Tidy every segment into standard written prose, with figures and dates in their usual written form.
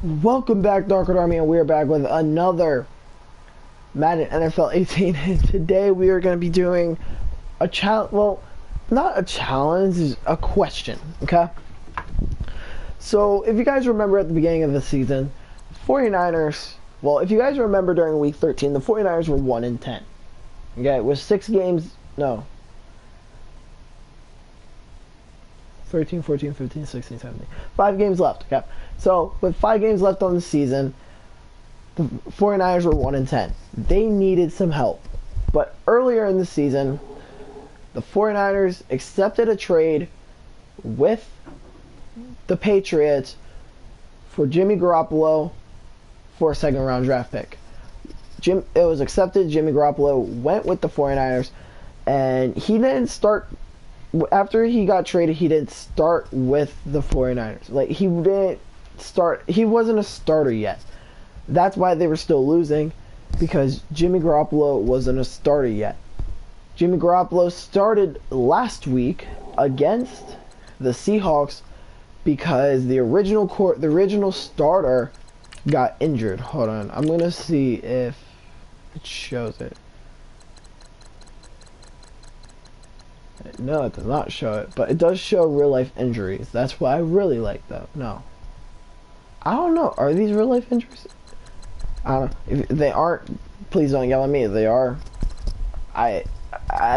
Welcome back, Darker Army, and we're back with another Madden NFL 18. And today we are going to be doing a challenge. Well, not a challenge, it's a question. Okay. So, if you guys remember at the beginning of the season, 49ers. Well, if you guys remember during Week 13, the 49ers were 1-10. Okay, it was 6 games. No. 13, 14, 15, 16, 17. 5 games left. Okay. So, with 5 games left on the season, the 49ers were 1-10. They needed some help. But earlier in the season, the 49ers accepted a trade with the Patriots for Jimmy Garoppolo for a second-round draft pick. It was accepted. Jimmy Garoppolo went with the 49ers, and he didn't start. After he got traded, he didn't start with the 49ers. Like, he didn't start. He wasn't a starter yet. That's why they were still losing, because Jimmy Garoppolo wasn't a starter yet. Jimmy Garoppolo started last week against the Seahawks because the original starter got injured. Hold on, I'm gonna see if it shows it. No, it does not show it, but it does show real life injuries. That's what I really like, though. No, I don't know. Are these real life injuries? I don't know. If they aren't, please don't yell at me. If they are, I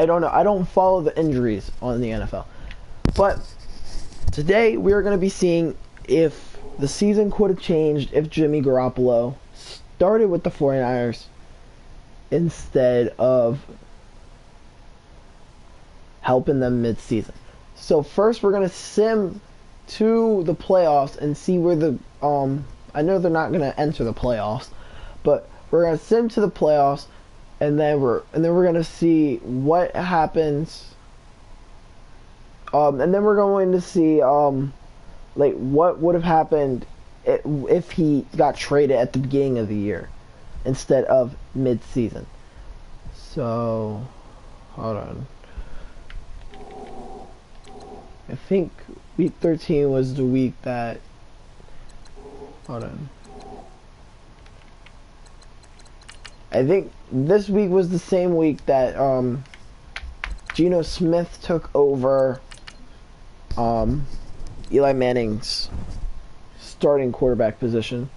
don't know. I don't follow the injuries on the NFL. But today we're going to be seeing if the season could have changed if Jimmy Garoppolo started with the 49ers instead of helping them mid-season. So first we're going to sim to the playoffs and see where the I know they're not going to enter the playoffs, but we're going to sim to the playoffs, and then we're going to see what happens, and then we're going to see like what would have happened if he got traded at the beginning of the year instead of mid-season. So hold on. I think week 13 was the week that. Hold on. I think this week was the same week that Geno Smith took over Eli Manning's starting quarterback position.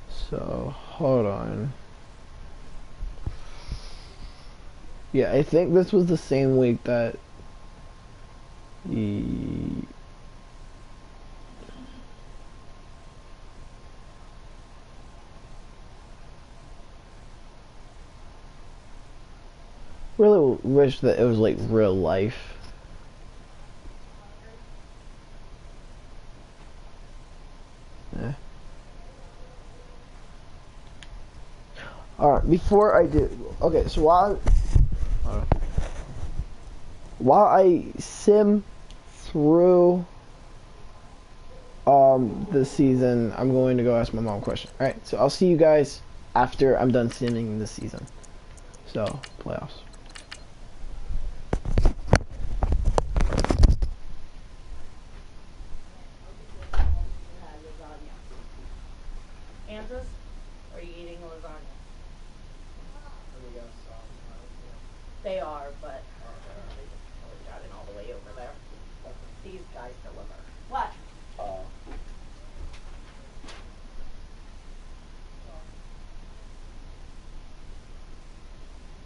So hold on. Yeah, I think this was the same week that really wish that it was like real life. Yeah. Alright, before I do, okay, so while I sim through the season, I'm going to go ask my mom a question. Alright, so I'll see you guys after I'm done simming the season. So, playoffs. Kansas? Or are you eating lasagna? They are, but they just probably got it all the way over there. These guys deliver. What?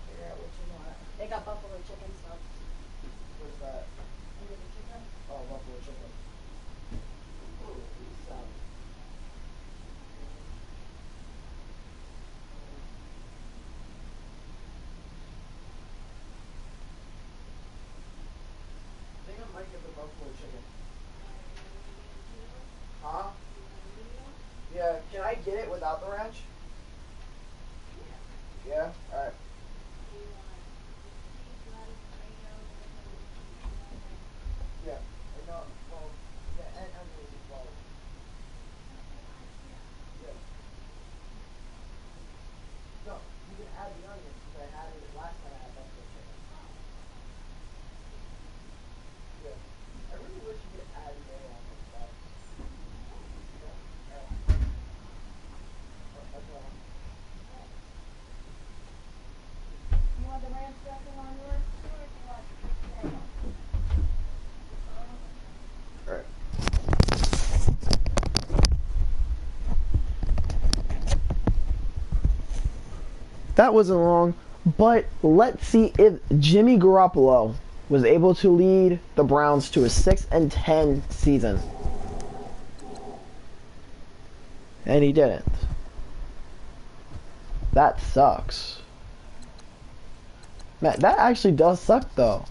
Figure out what you want. They got buffalo chicken stuff. Where's that? Under the chicken? Oh, buffalo chicken. I think I might get the buffalo chicken. Huh? Yeah, can I get it without the ranch? Yeah? Alright. Yeah. I know. Well, yeah, and well. Yeah. No, you can add the onions because I had it last time I had buffalo chicken. Yeah. I really wish you could add mayo on this stuff. that wasn't long. But let's see if Jimmy Garoppolo was able to lead the Browns to a 6-10 season. And he didn't. That sucks. Man, that actually does suck though.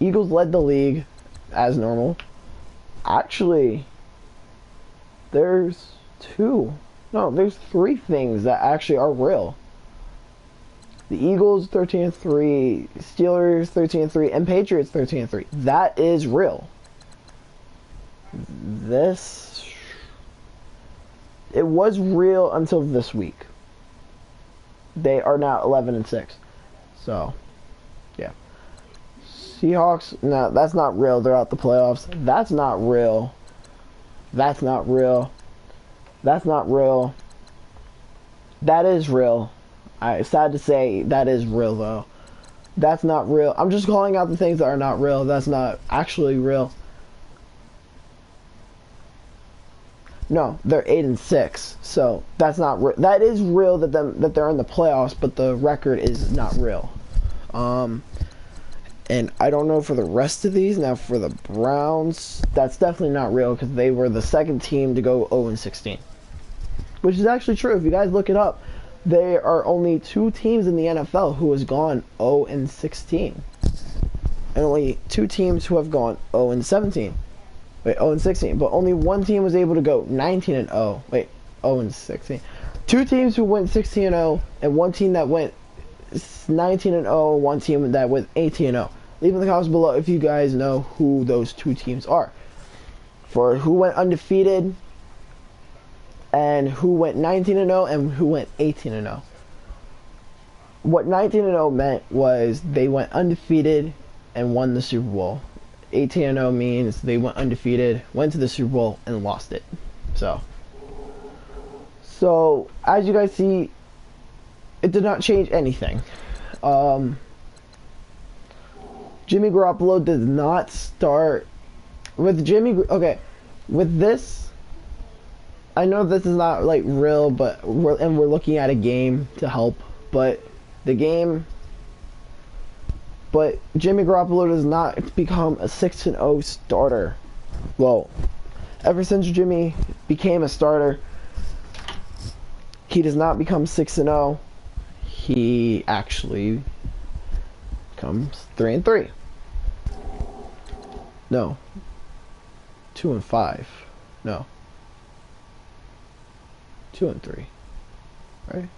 Eagles led the league as normal. Actually, there's three things that actually are real. The Eagles 13-3, Steelers 13-3, and Patriots 13-3. That is real. It was real until this week. They are now 11-6. So, yeah. Seahawks, no, that's not real. They're out the playoffs. That's not real. That's not real. That's not real. That is real. Sad to say, that is real though. That's not real. I'm just calling out the things that are not real. That's not actually real. No, they're 8-6. So that's not real. That is real that they're in the playoffs, but the record is not real. And I don't know for the rest of these. Now for the Browns, that's definitely not real because they were the second team to go 0-16, which is actually true. If you guys look it up, there are only 2 teams in the NFL who has gone 0-16, and only 2 teams who have gone 0-17. Wait, 0-16, but only 1 team was able to go 19-0. Wait, 0-16. 2 teams who went 16-0, and 1 team that went 19-0, 1 team that went 18-0. Leave in the comments below if you guys know who those 2 teams are. For who went undefeated, and who went 19-0, and who went 18-0. What 19-0 meant was they went undefeated and won the Super Bowl. 18-0 means they went undefeated, went to the Super Bowl, and lost it. So as you guys see, it did not change anything. Jimmy Garoppolo did not start with Okay, with this, I know this is not like real, but we're looking at a game to help, but Jimmy Garoppolo does not become a 6-0 starter. Well, ever since Jimmy became a starter, he does not become 6-0. He actually becomes 3-3. No. 2-5. No. 2-3. Right?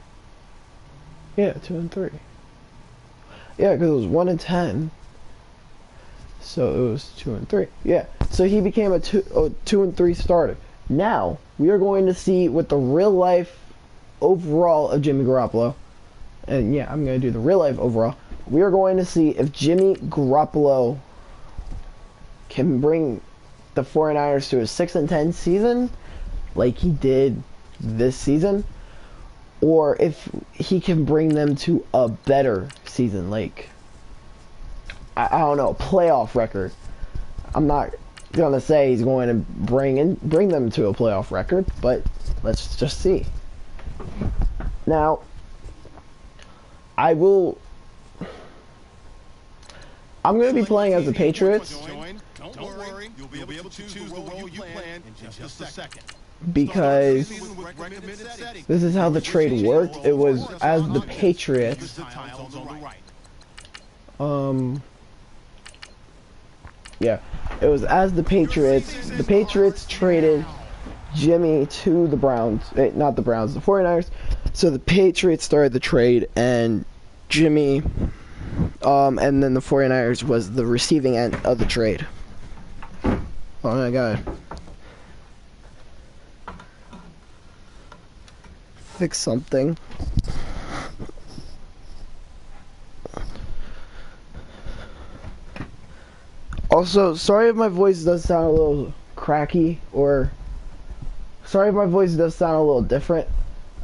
Yeah, 2-3. Yeah, because it was 1-10. So it was 2-3. Yeah. So he became a 2-3 starter. Now we are going to see what the real life overall of Jimmy Garoppolo. And yeah, I'm going to do the real life overall. We are going to see if Jimmy Garoppolo can bring the 49ers to a 6-10 season like he did this season, or if he can bring them to a better season, like I don't know, playoff record. I'm not gonna say he's going to bring them to a playoff record, but let's just see. Now, I'm going to be playing as the Patriots. Don't worry, you'll be able to choose the role you plan in just a second. Because this is how the trade worked. It was as the Patriots. Yeah, it was as the Patriots. The Patriots traded Jimmy to the Browns. Not the Browns, the 49ers. So the Patriots started the trade, and Jimmy, and then the 49ers was the receiving end of the trade. Oh my god. Fix something. Also, sorry if my voice does sound a little cracky, or sorry if my voice does sound a little different.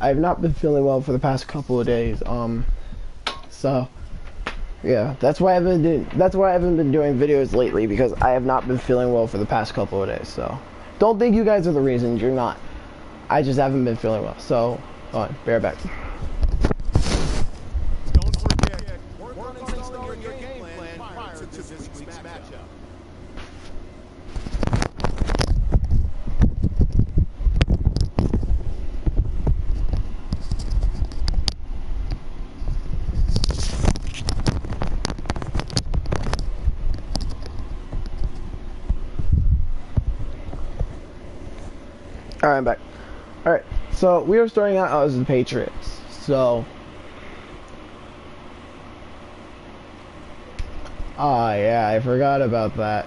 I've not been feeling well for the past couple of days. So yeah, that's why I haven't been doing videos lately, because I have not been feeling well for the past couple of days. So don't think you guys are the reason. You're not. I just haven't been feeling well. So Hold on, be right back. Don't forget, work on installing your game plan prior to this week's matchup. Alright, I'm back. Alright, so we are starting out as the Patriots. So, yeah, I forgot about that.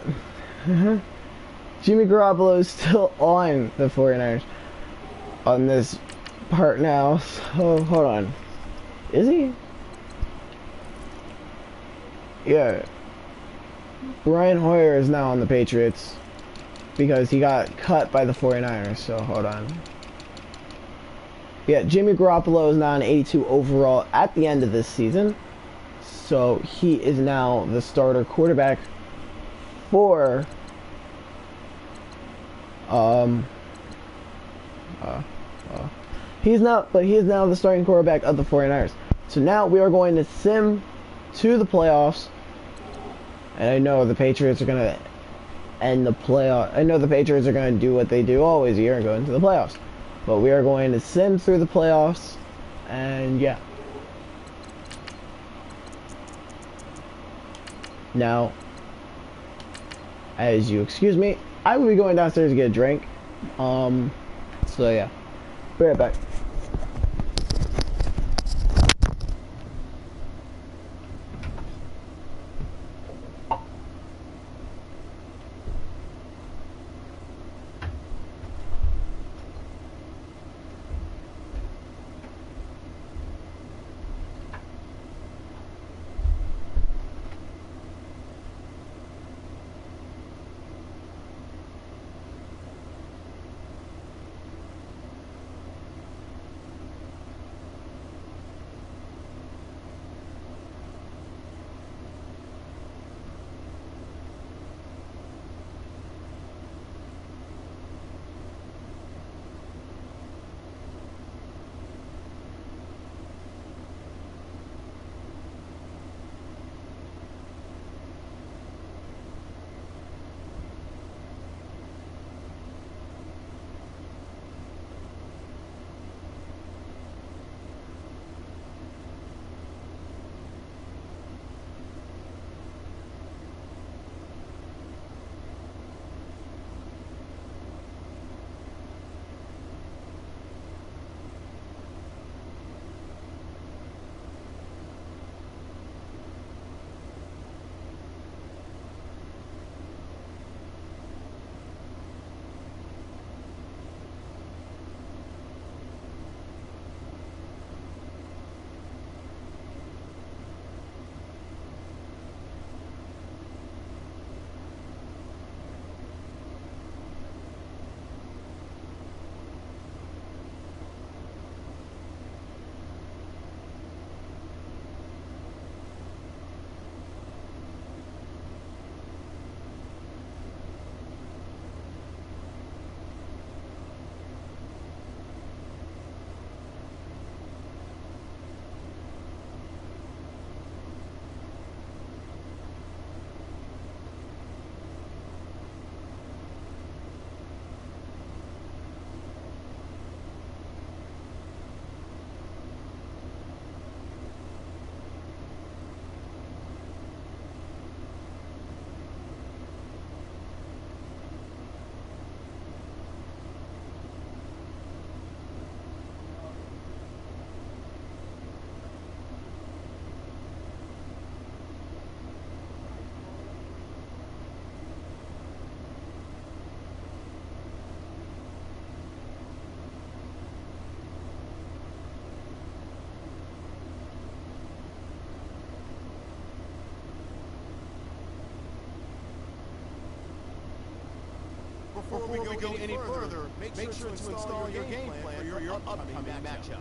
Jimmy Garoppolo is still on the 49ers on this part now. So, hold on. Is he? Yeah. Brian Hoyer is now on the Patriots because he got cut by the 49ers. So, hold on. Yeah, Jimmy Garoppolo is now an 82 overall at the end of this season. So he is now the starter quarterback for he is now the starting quarterback of the 49ers. So now we are going to sim to the playoffs. And I know the Patriots are gonna end the playoff. I know the Patriots are gonna do what they do always here and go into the playoffs. But we are going to sim through the playoffs, and yeah. Now, as you excuse me, I will be going downstairs to get a drink. So yeah, be right back. Before we go any further, make sure to install your game plan for your upcoming matchup.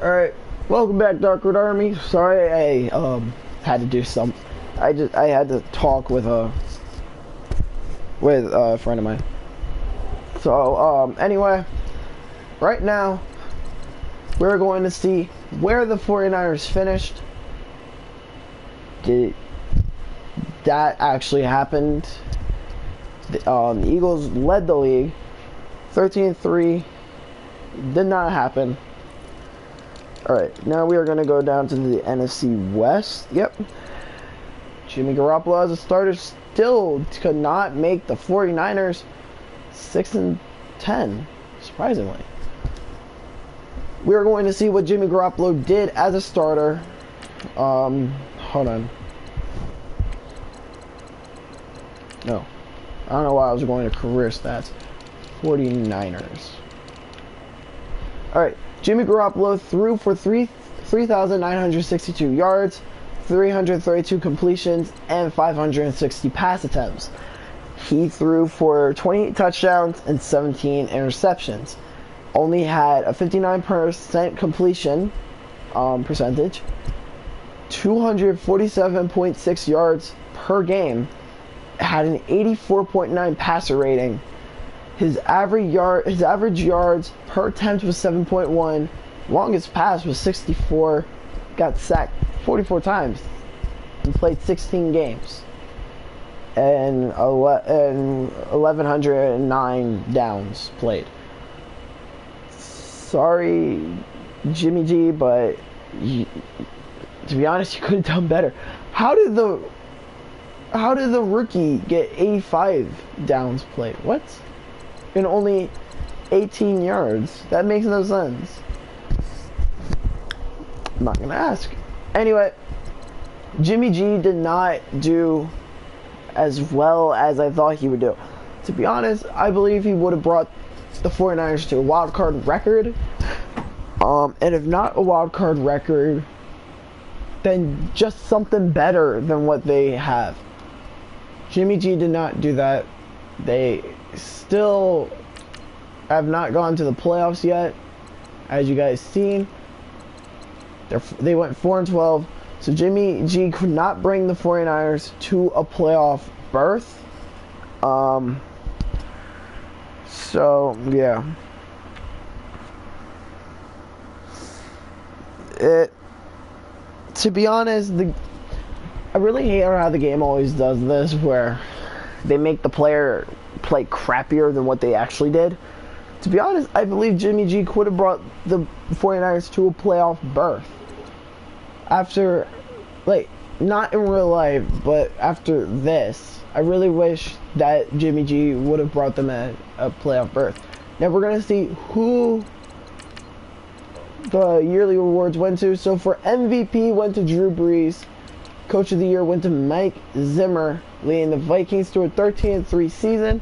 Alright, welcome back, Darkwood Army. Sorry I had to do some. I had to talk with a friend of mine. So anyway, right now we're going to see where the 49ers finished. Did that actually happened? The Eagles led the league 13-3. Did not happen. Alright, now we are going to go down to the NFC West. Yep. Jimmy Garoppolo as a starter still could not make the 49ers 6-10, surprisingly. We're going to see what Jimmy Garoppolo did as a starter. Hold on. No. I don't know why I was going to career stats. 49ers. Alright. Jimmy Garoppolo threw for 3,962 yards, 332 completions, and 560 pass attempts. He threw for 28 touchdowns and 17 interceptions. Only had a 59% completion percentage, 247.6 yards per game, had an 84.9 passer rating. His average yards per attempt was 7.1. Longest pass was 64. Got sacked 44 times. And played 16 games. And 1,109 downs played. Sorry, Jimmy G, but to be honest, you could have done better. How did the rookie get 85 downs played? What? In only 18 yards. That makes no sense. I'm not gonna ask. Anyway, Jimmy G did not do as well as I thought he would do. To be honest, I believe he would have brought the 49ers to a wild card record. And if not a wild card record, then just something better than what they have. Jimmy G did not do that. They still have not gone to the playoffs yet, as you guys seen. They went 4-12, so Jimmy G could not bring the 49ers to a playoff berth. So yeah, to be honest, I really hate how the game always does this, where they make the player play crappier than what they actually did. To be honest, I believe Jimmy G could have brought the 49ers to a playoff berth. After, like, not in real life, but after this, I really wish that Jimmy G would have brought them a playoff berth. Now we're going to see who the yearly awards went to. So for MVP went to Drew Brees. Coach of the Year went to Mike Zimmer, leading the Vikings to a 13-3 season.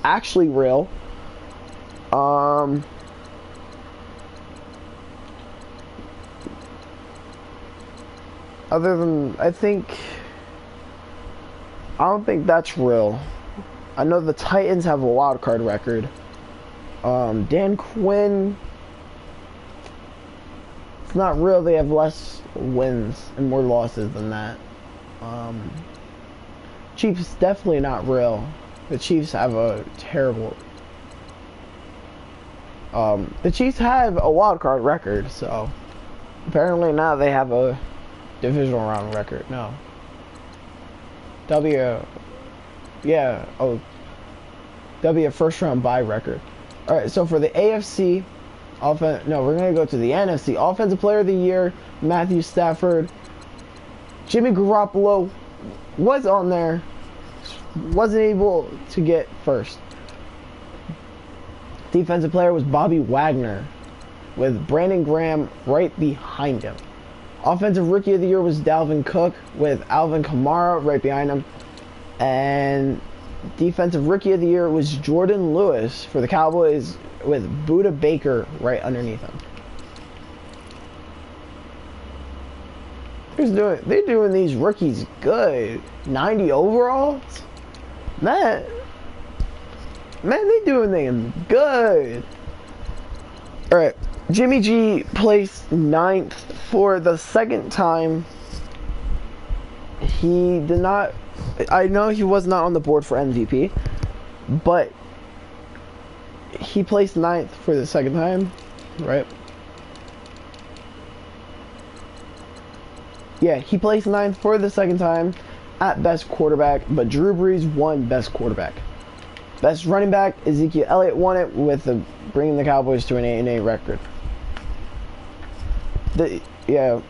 Actually real. Other than, I don't think that's real. I know the Titans have a wild card record. Dan Quinn, it's not real. They have less wins and more losses than that. Chiefs definitely not real. The Chiefs have a terrible. The Chiefs have a wild card record, so apparently now they have a divisional round record. No. W first round bye record. All right, so for the AFC, we're gonna go to the NFC. Offensive Player of the Year, Matthew Stafford. Jimmy Garoppolo was on there, wasn't able to get first. Defensive player was Bobby Wagner, with Brandon Graham right behind him. Offensive Rookie of the Year was Dalvin Cook, with Alvin Kamara right behind him. And Defensive Rookie of the Year was Jordan Lewis for the Cowboys, with Budda Baker right underneath him. They're doing these rookies good. 90 overalls? Man, they doing them good. Alright, Jimmy G placed 9th for the second time. He did not. I know he was not on the board for MVP, but he placed 9th for the second time, right? Yeah, he placed 9th for the second time at best quarterback, but Drew Brees won best quarterback. Best running back, Ezekiel Elliott won it with bringing the Cowboys to an 8-8 record. Yeah,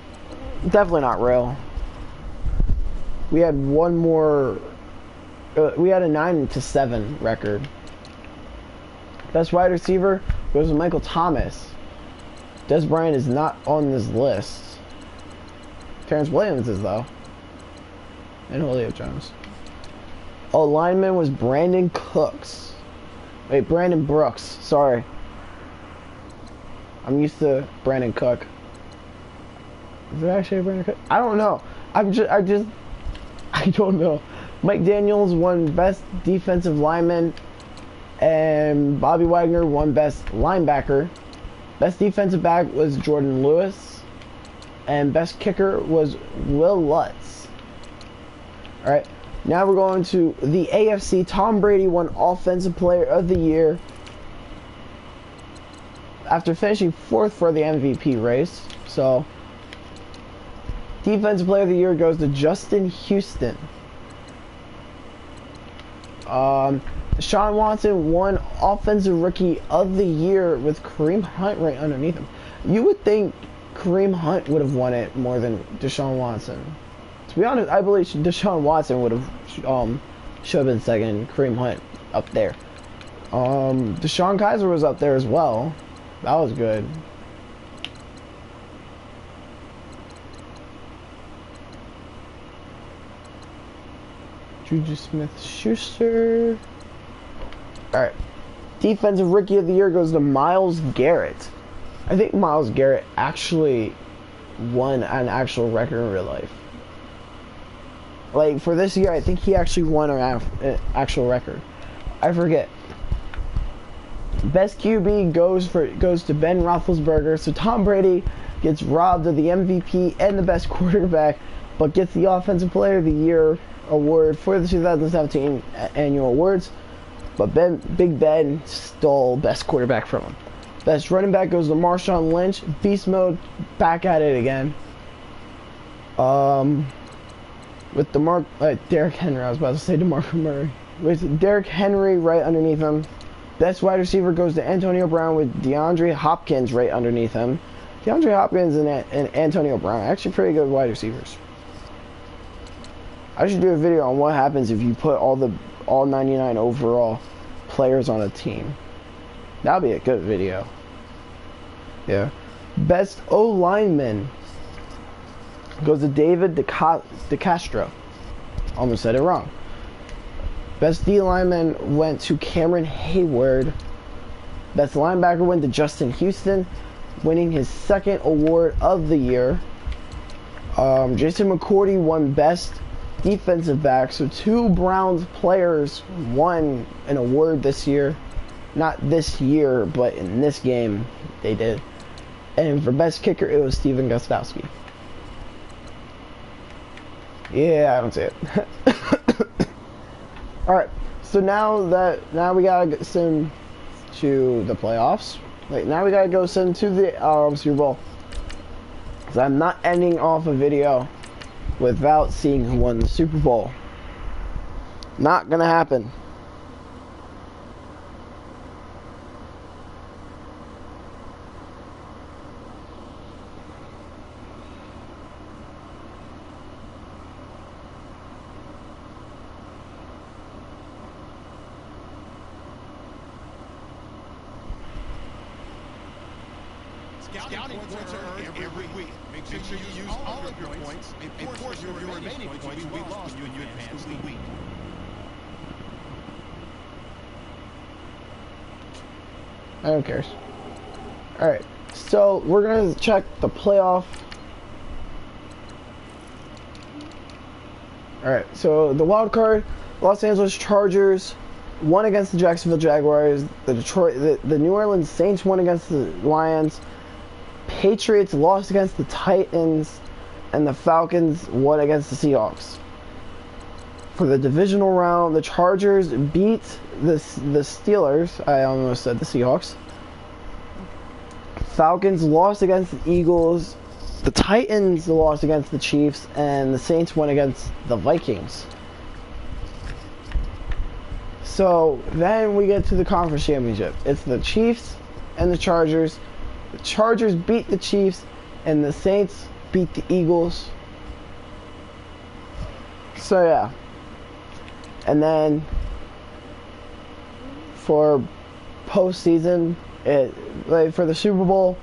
definitely not real. We had one more. We had a 9-7 record. Best wide receiver goes to Michael Thomas. Des Bryant is not on this list. Terrence Williams is though, and Julio Jones. Oh, lineman was Brandon Brooks. Sorry, I'm used to Brandon Cook. Is it actually Brandon Cook? I don't know. I don't know. Mike Daniels won best defensive lineman, and Bobby Wagner won best linebacker. Best defensive back was Jordan Lewis, and best kicker was Will Lutz. All right, now we're going to the AFC. Tom Brady won Offensive Player of the Year after finishing 4th for the MVP race. So, Defensive Player of the Year goes to Justin Houston. Deshaun Watson won Offensive Rookie of the Year with Kareem Hunt right underneath him. You would think Kareem Hunt would have won it more than Deshaun Watson. To be honest, I believe Deshaun Watson would have should have been second. Kareem Hunt up there. Deshaun Kaiser was up there as well. That was good. Juju Smith-Schuster. Alright. Defensive Rookie of the Year goes to Myles Garrett. I think Myles Garrett actually won an actual record in real life. Like, for this year, I think he actually won an actual record. I forget. Best QB goes to Ben Roethlisberger. So Tom Brady gets robbed of the MVP and the best quarterback, but gets the Offensive Player of the Year award for the 2017 annual awards. But Big Ben stole best quarterback from him. Best running back goes to Marshawn Lynch. Beast mode, back at it again. With Derrick Henry, I was about to say DeMarco Murray. With Derrick Henry right underneath him. Best wide receiver goes to Antonio Brown with DeAndre Hopkins right underneath him. DeAndre Hopkins and Antonio Brown are actually pretty good wide receivers. I should do a video on what happens if you put all 99 overall players on a team. That'll be a good video. Yeah. Best O lineman goes to David DeCastro. Almost said it wrong. Best D lineman went to Cameron Hayward. Best linebacker went to Justin Houston, winning his 2nd award of the year. Jason McCourty won best defensive back. So 2 Browns players won an award this year. Not this year, but in this game they did. And for best kicker, it was Steven Gostkowski. Yeah, I don't see it. Alright, so now we gotta send to the playoffs. Wait, now we gotta go send to the Super Bowl. Because I'm not ending off a video without seeing who won the Super Bowl. Not gonna happen. Scouting points are earned every week. Make sure you use all of your points. A portion of your remaining points will be lost when you advance the week. I don't care. Alright, so we're going to check the playoff. Alright, so the wild card, Los Angeles Chargers won against the Jacksonville Jaguars. The New Orleans Saints won against the Lions. Patriots lost against the Titans, and the Falcons won against the Seahawks. For the divisional round, the Chargers beat the Steelers. I almost said the Seahawks. Falcons lost against the Eagles. The Titans lost against the Chiefs, and the Saints won against the Vikings. So then we get to the conference championship. It's the Chiefs and the Chargers. The Chargers beat the Chiefs, and the Saints beat the Eagles. So yeah. And then for postseason, for the Super Bowl,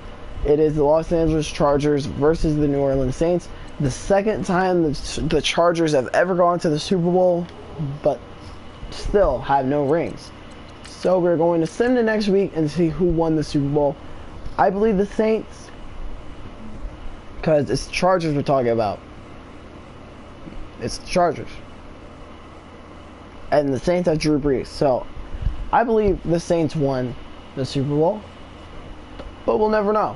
it is the Los Angeles Chargers versus the New Orleans Saints. The second time the Chargers have ever gone to the Super Bowl, but still have no rings. So we're going to sim to next week and see who won the Super Bowl. I believe the Saints, because it's Chargers we're talking about. It's the Chargers. And the Saints have Drew Brees. So I believe the Saints won the Super Bowl, but we'll never know.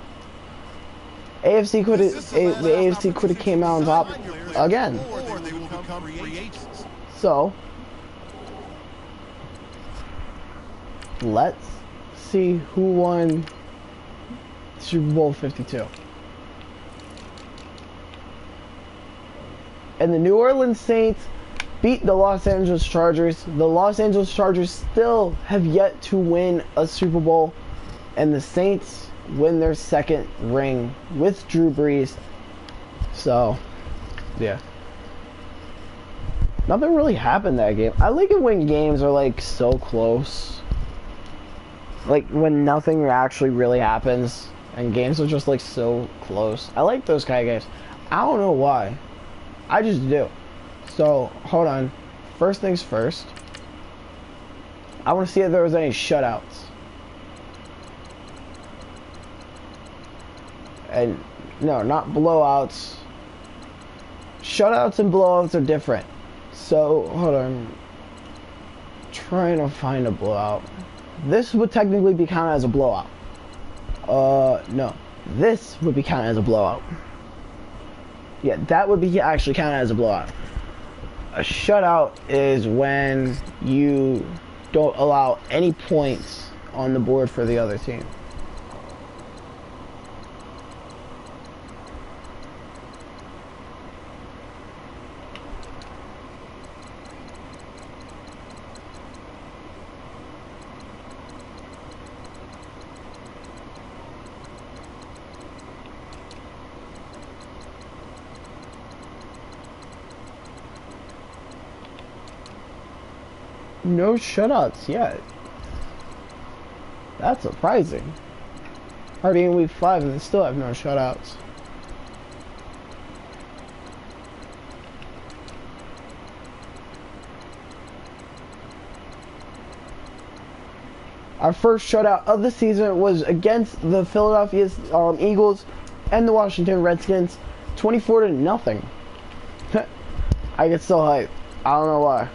The AFC could have came out on top again. So let's see who won Super Bowl 52. And the New Orleans Saints beat the Los Angeles Chargers. The Los Angeles Chargers still have yet to win a Super Bowl, and the Saints win their second ring with Drew Brees. So, yeah. Nothing really happened that game. I like it when games are like so close. Like when nothing actually really happens and games are just like so close. I like those kind of games. I don't know why. I just do. So, hold on. First things first. I want to see if there was any shutouts. And, no, not blowouts. Shutouts and blowouts are different. So, hold on. Trying to find a blowout. This would technically be counted as a blowout. No. This would be counted as a blowout. Yeah, that would be actually counted as a blowout. A shutout is when you don't allow any points on the board for the other team. No shutouts yet. That's surprising. Already in week 5 and they still have no shutouts. Our first shutout of the season was against the Philadelphia Eagles and the Washington Redskins, 24-0. I get so hyped. I don't know why.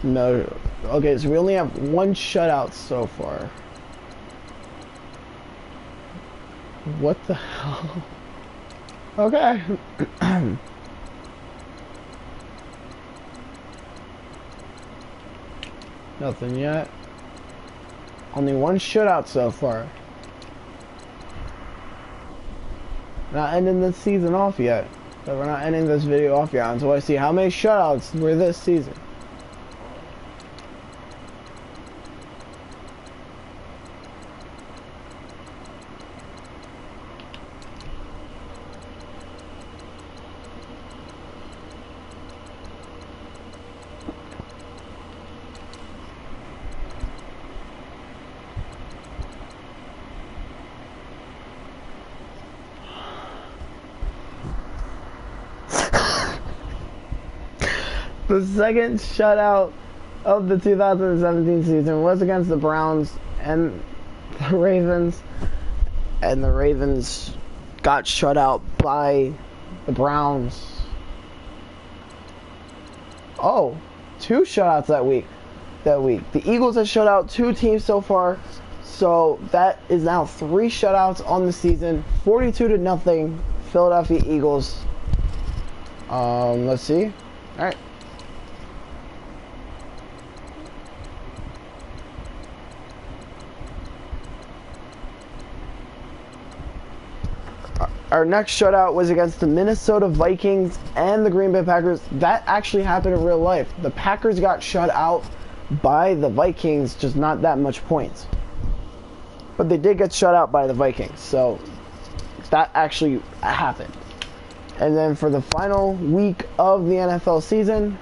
No. Okay, so we only have one shutout so far. What the hell? Okay. Nothing yet. Only one shutout so far. Not ending this season off yet. But we're not ending this video off yet until I see how many shutouts were this season. The second shutout of the 2017 season was against the Browns and the Ravens. And the Ravens got shut out by the Browns. Oh, 2 shutouts that week. that week. The Eagles have shut out 2 teams so far, so that is now 3 shutouts on the season. 42-0, Philadelphia Eagles. Let's see. All right. Our next shutout was against the Minnesota Vikings and the Green Bay Packers. That actually happened in real life. The Packers got shut out by the Vikings, just not that much points. But they did get shut out by the Vikings, so that actually happened. And then for the final week of the NFL season,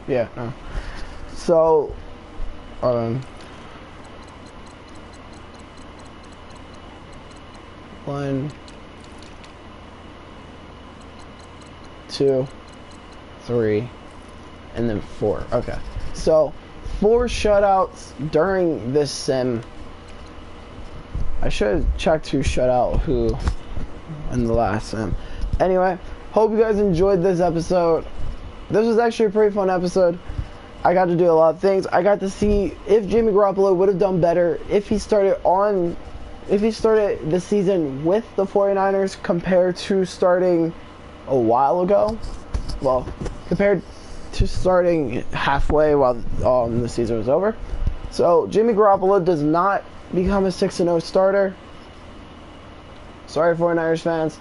yeah, no. So, 1, 2, 3, and then 4. Okay. So, 4 shutouts during this sim. I should have checked who shut out who in the last sim. Anyway, hope you guys enjoyed this episode. This was actually a pretty fun episode. I got to do a lot of things. I got to see if Jimmy Garoppolo would have done better if he started the season with the 49ers compared to starting a while ago. Well, compared to starting halfway while the season was over. So Jimmy Garoppolo does not become a 6-0 starter. Sorry, 49ers fans.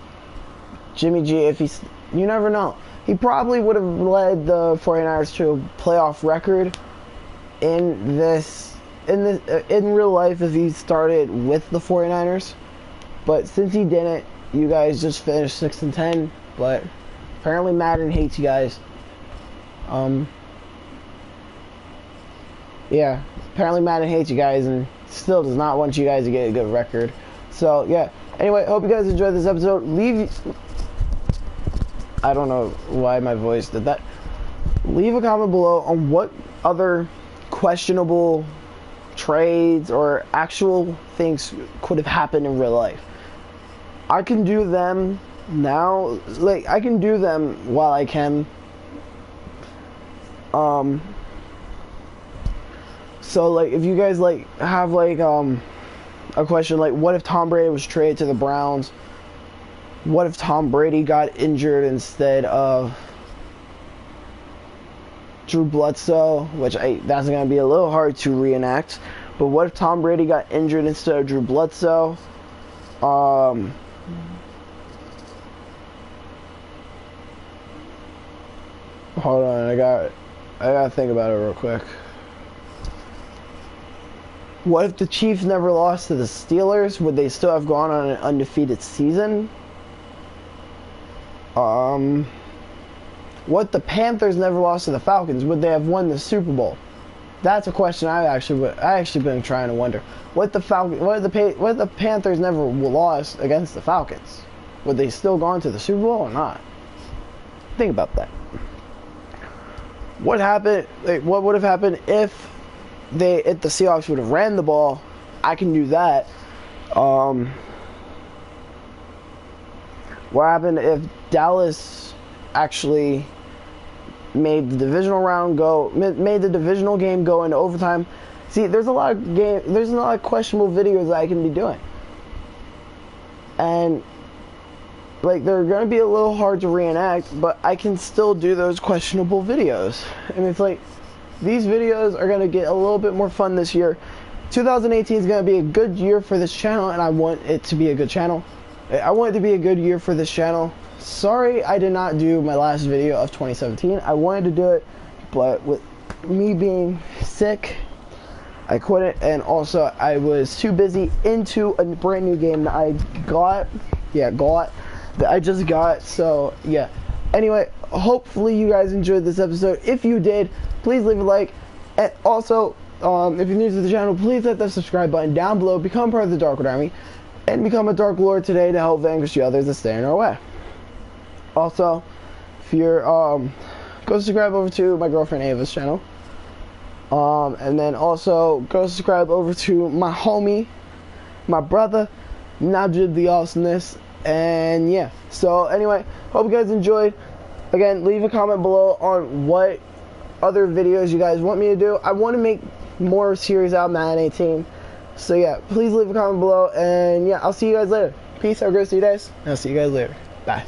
Jimmy G, if he's, you never know. He probably would have led the 49ers to a playoff record in real life if he started with the 49ers. But since he didn't, you guys just finished 6-10. But apparently Madden hates you guys. Yeah, apparently Madden hates you guys and still does not want you guys to get a good record. So yeah. Anyway, hope you guys enjoyed this episode. I don't know why my voice did that. Leave a comment below on what other questionable trades or actual things could have happened in real life. I can do them now. Like, I can do them while I can. So like, if you guys like have like a question like, what if Tom Brady was traded to the Browns? What if Tom Brady got injured instead of Drew Bledsoe? Which that's going to be a little hard to reenact. But what if Tom Brady got injured instead of Drew Bledsoe? Hold on, I gotta think about it real quick. What if the Chiefs never lost to the Steelers? Would they still have gone on an undefeated season? What the Panthers never lost to the Falcons? Would they have won the Super Bowl? That's a question I actually been trying to wonder. What the Panthers never lost against the Falcons? Would they still gone to the Super Bowl or not? Think about that. What happened? Like, what would have happened if the Seahawks would have ran the ball? I can do that. What happened if Dallas actually made the divisional game go into overtime? See, there's a lot of questionable videos that I can be doing, and like, they're gonna be a little hard to reenact, but I can still do those questionable videos. And it's like, these videos are gonna get a little bit more fun this year. 2018 is gonna be a good year for this channel, and I want it to be a good channel. I want it to be a good year for this channel. Sorry I did not do my last video of 2017. I wanted to do it, but with me being sick, I couldn't, and also I was too busy into a brand new game that I just got. So yeah. Anyway, hopefully you guys enjoyed this episode. If you did, please leave a like, and also if you're new to the channel, please hit the subscribe button down below, become part of the Darkwood Army, and become a Dark Lord today to help vanquish the others that stay in our way. Also, if you're go subscribe over to my girlfriend Ava's channel, and then also go subscribe over to my homie my brother, Najib the Awesomeness, and yeah. So anyway, hope you guys enjoyed. Again, leave a comment below on what other videos you guys want me to do. I want to make more series out of Madden 18. So yeah, please leave a comment below, and yeah, I'll see you guys later. Peace, have a great day, guys, and I'll see you guys later. Bye.